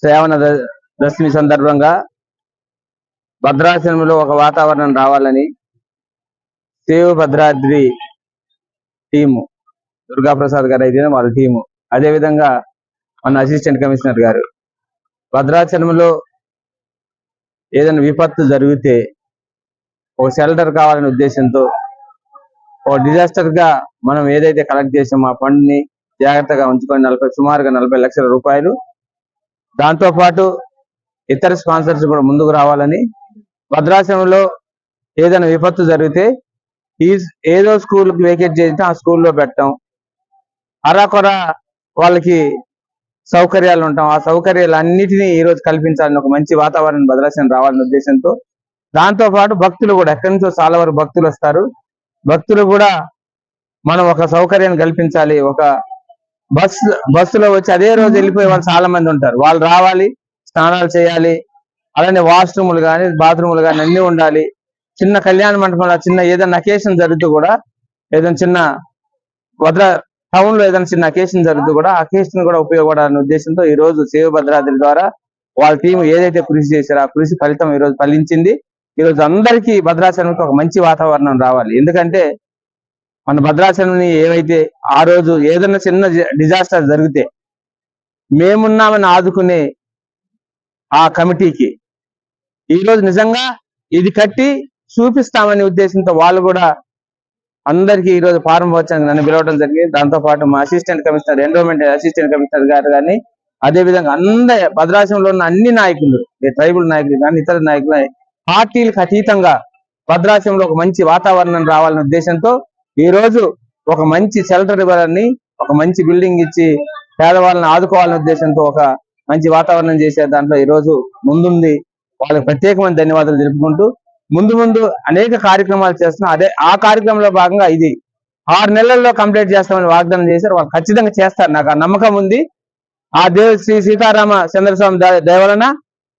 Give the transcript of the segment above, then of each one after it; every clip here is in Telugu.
శ్రావణ దశమి సందర్భంగా భద్రాచలంలో ఒక వాతావరణం రావాలని సేవ్ భద్రాద్రి టీము దుర్గాప్రసాద్ గారు అయితే వాళ్ళ టీము, అదేవిధంగా మన అసిస్టెంట్ కమిషనర్ గారు భద్రాచలంలో ఏదైనా విపత్తు జరిగితే ఒక షెల్టర్ కావాలనే ఉద్దేశంతో ఒక డిజాస్టర్ గా మనం ఏదైతే కలెక్ట్ చేసామో ఆ ఫండ్ ని జాగ్రత్తగా ఉంచుకొని సుమారుగా 40 లక్షల రూపాయలు, దాంతో పాటు ఇతర స్పాన్సర్స్ కూడా ముందుకు రావాలని, భద్రాచలంలో ఏదైనా విపత్తు జరిగితే ఏదో స్కూల్కి వేకేట్ చేస్తే ఆ స్కూల్లో పెట్టడం, అరాకొర వాళ్ళకి సౌకర్యాలు ఉంటాం, ఆ సౌకర్యాలు అన్నిటినీ ఈ రోజు కల్పించాలని ఒక మంచి వాతావరణం భద్రాచలం రావాలనే ఉద్దేశంతో, దాంతో పాటు భక్తులు కూడా ఎక్కడి నుంచో చాలా వరకు భక్తులు వస్తారు, భక్తులు కూడా మనం ఒక సౌకర్యాన్ని కల్పించాలి. ఒక బస్సులో వచ్చి అదే రోజు వెళ్ళిపోయే వాళ్ళు చాలా మంది ఉంటారు, వాళ్ళు రావాలి, స్నానాలు చేయాలి, అలానే వాష్రూములు కానీ బాత్రూములు కానీ అన్ని ఉండాలి. చిన్న కళ్యాణ మండపంలో చిన్న ఏదైనా అకేషన్ జరుగుతూ కూడా, ఏదైనా చిన్న టౌన్ లో ఏదైనా చిన్న అకేషన్ జరుగుతూ కూడా అకేషన్ కూడా ఉపయోగపడాలనే ఉద్దేశంతో ఈ రోజు సేవ భద్రాద్రి ద్వారా వాళ్ళ టీం ఏదైతే కృషి చేశారో ఆ కృషి ఫలితం ఈ రోజు ఫలించింది. ఈ రోజు అందరికీ భద్రాచలంకి ఒక మంచి వాతావరణం రావాలి. ఎందుకంటే మన భద్రాచలం ఏవైతే ఆ రోజు ఏదైనా చిన్న డిజాస్టర్ జరిగితే మేమున్నామని ఆదుకునే ఆ కమిటీకి ఈ రోజు నిజంగా ఇది కట్టి చూపిస్తామనే ఉద్దేశంతో వాళ్ళు కూడా అందరికీ ఈ రోజు ప్రారంభోత్సవానికి నన్ను పిలవడం జరిగింది. దాంతో పాటు మా assistant commissioner, endowment assistant commissioner గారు కానీ, అదేవిధంగా అందరి భద్రాచలంలో ఉన్న అన్ని నాయకులు, ట్రైబల్ నాయకులు కానీ ఇతర నాయకులు, పార్టీలకు అతీతంగా భద్రాచలంలో ఒక మంచి వాతావరణం రావాలనే ఉద్దేశంతో ఈ రోజు ఒక మంచి షెల్టర్ ఇవ్వాలని, ఒక మంచి బిల్డింగ్ ఇచ్చి పేదవాళ్ళని ఆదుకోవాలనే ఉద్దేశంతో ఒక మంచి వాతావరణం చేసే దాంట్లో ఈ రోజు ముందుంది. వాళ్ళకి ప్రత్యేకమైన ధన్యవాదాలు తెలుపుకుంటూ ముందు అనేక కార్యక్రమాలు చేస్తున్నాం. ఆ కార్యక్రమంలో భాగంగా ఇది 6 నెలల్లో కంప్లీట్ చేస్తామని వాగ్దానం చేశారు. వాళ్ళు ఖచ్చితంగా చేస్తారు, నాకు ఆ నమ్మకం ఉంది. ఆ శ్రీ సీతారామ చంద్రస్వామి దయవలన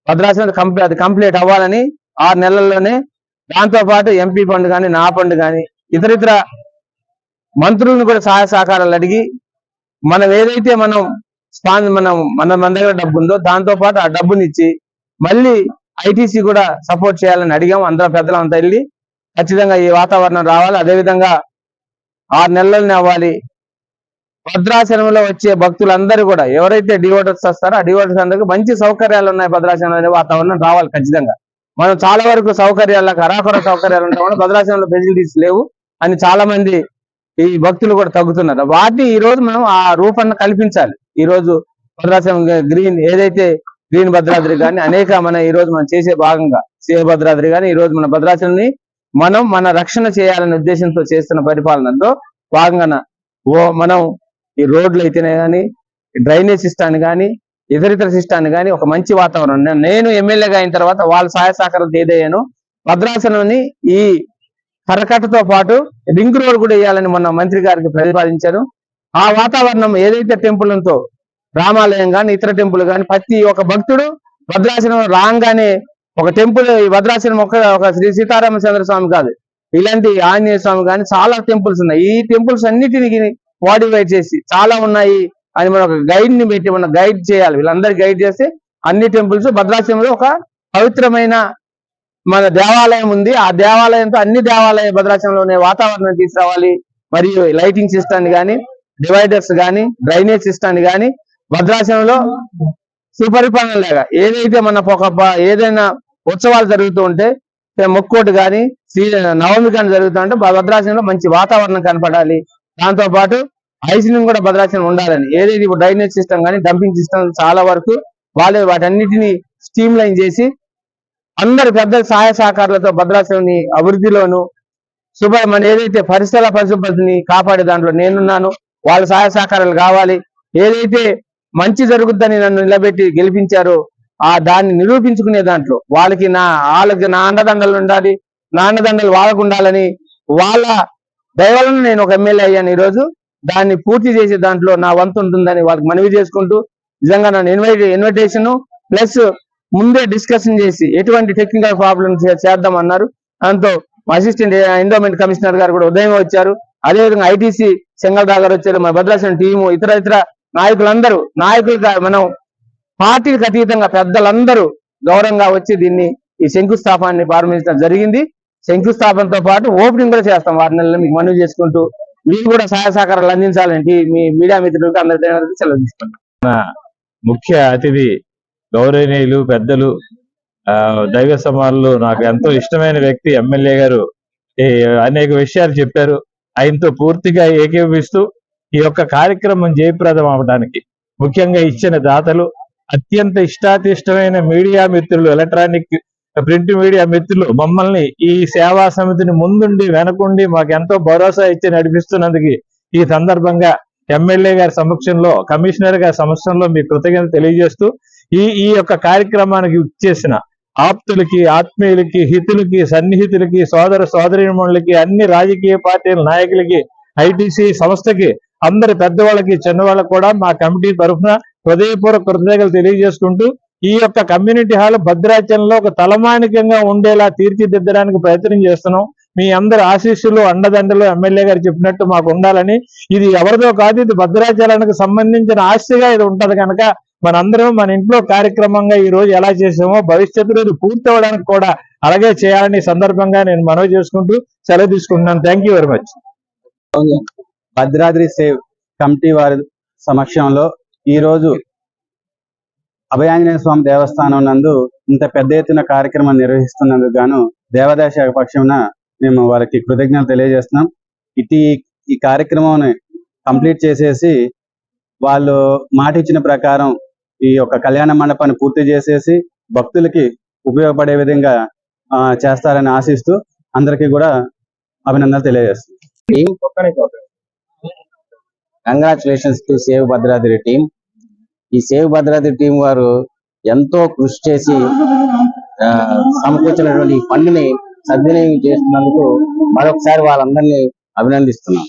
భద్రాచలం కంప్లీట్ అవ్వాలని 6 నెలల్లోనే, దాంతో పాటు ఎంపీ ఫండ్ కానీ, నా ఫండ్ కానీ, ఇతరితర మంత్రులను కూడా సహాయ సహకారాలు అడిగి మనం ఏదైతే మన దగ్గర డబ్బు ఉందో దాంతో పాటు ఆ డబ్బునిచ్చి మళ్ళీ ఐటీసీ కూడా సపోర్ట్ చేయాలని అడిగాం. అందరూ పెద్దలంతా వెళ్ళి ఖచ్చితంగా ఈ వాతావరణం రావాలి. అదేవిధంగా 6 నెలలనే అవ్వాలి. భద్రాచలంలో వచ్చే భక్తులందరూ కూడా ఎవరైతే డివోటర్స్ వస్తారో ఆ డివోటర్స్ అందరికీ మంచి సౌకర్యాలు ఉన్నాయి భద్రాచలం అనే వాతావరణం రావాలి. ఖచ్చితంగా మనం చాలా వరకు సౌకర్యాలకు అరాకొర సౌకర్యాలు ఉంటాం, భద్రాచలంలో ఫెసిలిటీస్ లేవు అని చాలా మంది ఈ భక్తులు కూడా తగ్గుతున్నారు. వాటిని ఈ రోజు మనం ఆ రూపాన్ని కల్పించాలి. ఈ రోజు భద్రాచలం గ్రీన్ ఏదైతే గ్రీన్ భద్రాద్రి కానీ అనేక ఈ రోజు మనం చేసే భాగంగా సేవ భద్రాద్రి కానీ ఈ రోజు మన భద్రాచలాన్ని మన రక్షణ చేయాలనే ఉద్దేశంతో చేస్తున్న పరిపాలనలో భాగంగా మనం ఈ రోడ్లు అయితేనే కానీ, డ్రైనేజ్ సిస్టాన్ని కానీ, ఇతరితర సిస్టాన్ని కానీ ఒక మంచి వాతావరణం, నేను ఎమ్మెల్యేగా అయిన తర్వాత వాళ్ళ సహాయ సహకారాలు ఏదయ్యానో భద్రాచలాన్ని ఈ కరకట్టతో పాటు రింగ్ రోడ్ కూడా వేయాలని మొన్న మంత్రి గారికి ప్రతిపాదించారు. ఆ వాతావరణం ఏదైతే టెంపుల్ ఉందో, రామాలయం కానీ ఇతర టెంపుల్ కానీ, ప్రతి ఒక్క భక్తుడు భద్రాచలం రాగానే ఒక టెంపుల్, భద్రాచలం ఒక శ్రీ సీతారామచంద్ర స్వామి కాదు, ఇలాంటి ఆంజనేయ స్వామి కానీ చాలా టెంపుల్స్ ఉన్నాయి. ఈ టెంపుల్స్ అన్నిటిని మోడిఫై చేసి చాలా ఉన్నాయి అని మనం ఒక గైడ్ ని పెట్టి మనం గైడ్ చేయాలి. వీళ్ళందరూ గైడ్ చేస్తే అన్ని టెంపుల్స్ భద్రాచలంలో ఒక పవిత్రమైన మన దేవాలయం ఉంది. ఆ దేవాలయంతో అన్ని దేవాలయ భద్రాచలంలోనే వాతావరణం తీసుకురావాలి. మరియు లైటింగ్ సిస్టాన్ని కానీ, డివైడర్స్ కానీ, డ్రైనేజ్ సిస్టాన్ని కానీ భద్రాచలంలో సుపరిపాలన లాగా ఏదైతే ఏదైనా ఉత్సవాలు జరుగుతూ ఉంటే ముక్కోటి కానీ నవమి కానీ జరుగుతూ ఉంటే భద్రాచలంలో మంచి వాతావరణం కనపడాలి. దాంతో పాటు ఐసీని కూడా భద్రాచలం ఉండాలని ఏదైతే ఇప్పుడు డ్రైనేజ్ సిస్టమ్ కానీ, డంపింగ్ సిస్టమ్ చాలా వరకు వాళ్ళే వాటన్నిటిని స్ట్రీమ్ లైన్ చేసి అందరు పెద్ద సహాయ సహకారాలతో భద్రాచలం అభివృద్ధిలోను మన ఏదైతే పరిశుభ్రతని కాపాడే దాంట్లో నేనున్నాను. వాళ్ళ సహాయ సహకారాలు కావాలి. ఏదైతే మంచి జరుగుద్దని నన్ను నిలబెట్టి గెలిపించారో దాన్ని నిరూపించుకునే దాంట్లో వాళ్ళకి నా అండదండలు ఉండాలి, నా అండదండలు వాళ్ళకు ఉండాలని వాళ్ళ దయవలన నేను ఒక ఎమ్మెల్యే అయ్యాను. ఈరోజు దాన్ని పూర్తి చేసే దాంట్లో నా వంతు ఉంటుందని వాళ్ళకి మనవి చేసుకుంటూ, నిజంగా నన్ను ఇన్విటేషన్ ప్లస్ ముందే డిస్కషన్ చేసి ఎటువంటి టెక్నికల్ ప్రాబ్లమ్స్ చేద్దామన్నారు. దాంతో అసిస్టెంట్ ఎండోమెంట్ కమిషనర్ గారు కూడా ఉదయం వచ్చారు. అదేవిధంగా ఐటీసీ చెంగల్రావు గారు వచ్చారు, మన భద్రాచలం టీము, ఇతర నాయకులందరూ మనం పార్టీలకు అతీతంగా పెద్దలందరూ గౌరవంగా వచ్చి దీన్ని ఈ శంకుస్థాపనాన్ని ప్రారంభించడం జరిగింది. శంకుస్థాపనతో పాటు ఓపెనింగ్ కూడా చేస్తాం 6 నెలల్లో, మీకు మనవి చేసుకుంటూ మీరు కూడా సహాయ సహకారాలు అందించాలంటే మీ మీడియా మిత్రులకు అందరికీ సెలవు తీసుకుంటాం. ముఖ్య అతిథి గౌరవనీయులు పెద్దలు దైవ సమానులు, నాకు ఎంతో ఇష్టమైన వ్యక్తి ఎమ్మెల్యే గారు అనేక విషయాలు చెప్పారు. ఆయనతో పూర్తిగా ఏకీభవిస్తూ ఈ యొక్క కార్యక్రమం జయప్రదం అవడానికి ముఖ్యంగా ఇచ్చిన దాతలు, అత్యంత ఇష్టాతిష్టమైన మీడియా మిత్రులు, ఎలక్ట్రానిక్ ప్రింట్ మీడియా మిత్రులు మమ్మల్ని ఈ సేవా సమితిని ముందుండి వెనకుండి మాకు ఎంతో భరోసా ఇచ్చి నడిపిస్తున్నందుకు ఈ సందర్భంగా ఎమ్మెల్యే గారి సమక్షంలో, కమిషనర్ గారి సమక్షంలో మీ కృతజ్ఞతలు తెలియజేస్తూ ఈ యొక్క కార్యక్రమానికి ఇచ్చేసిన ఆప్తులకి, ఆత్మీయులకి, హితులకి, సన్నిహితులకి, సోదర సోదరీమణులకి, అన్ని రాజకీయ పార్టీల నాయకులకి, ఐటీసీ సంస్థకి, అందరి పెద్దవాళ్ళకి, చిన్నవాళ్ళకి కూడా మా కమిటీ తరఫున హృదయపూర్వక కృతజ్ఞతలు తెలియజేసుకుంటూ ఈ యొక్క కమ్యూనిటీ హాల్ భద్రాచలంలో ఒక తలమానికంగా ఉండేలా తీర్చిదిద్దడానికి ప్రయత్నం చేస్తున్నాం. మీ అందరి ఆశీస్సులు, అండదండలు ఎమ్మెల్యే గారు చెప్పినట్టు మాకు ఉండాలని, ఇది ఎవరిదో కాదు, ఇది భద్రాచలానికి సంబంధించిన ఆస్తిగా ఇది ఉంటది కనుక మనందరం మన ఇంట్లో కార్యక్రమంగా ఈ రోజు ఎలా చేసామో భవిష్యత్తులో ఇది పూర్తి అవడానికి కూడా అలాగే చేయాలని సందర్భంగా నేను మనవి చేసుకుంటూ సెలవు తీసుకుంటున్నాను. Thank you very much. Bhadradri save committee వారి సమక్షంలో ఈ రోజు అభయాంజనేయ స్వామి దేవస్థానం నందు ఇంత పెద్ద ఎత్తున కార్యక్రమం నిర్వహిస్తున్నందుకు గాను దేవాదాయ శాఖ పక్షాన మేము వారికి కృతజ్ఞతలు తెలియజేస్తున్నాం. ఈ కార్యక్రమాన్ని కంప్లీట్ చేసేసి వాళ్ళు మాట ఇచ్చిన ప్రకారం ఈ యొక్క కళ్యాణ మండపాన్ని పూర్తి చేసేసి భక్తులకి ఉపయోగపడే విధంగా చేస్తారని ఆశిస్తూ అందరికీ కూడా అభినందనలు తెలియజేస్తున్నాం. Congratulations to save Bhadradri team. ఈ సేవ్ భద్రాద్రి టీం వారు ఎంతో కృషి చేసి సమకూర్చినటువంటి ఈ ఫండ్ని సద్వినియోగం చేస్తున్నందుకు మరొకసారి వాళ్ళందరినీ అభినందిస్తున్నాం.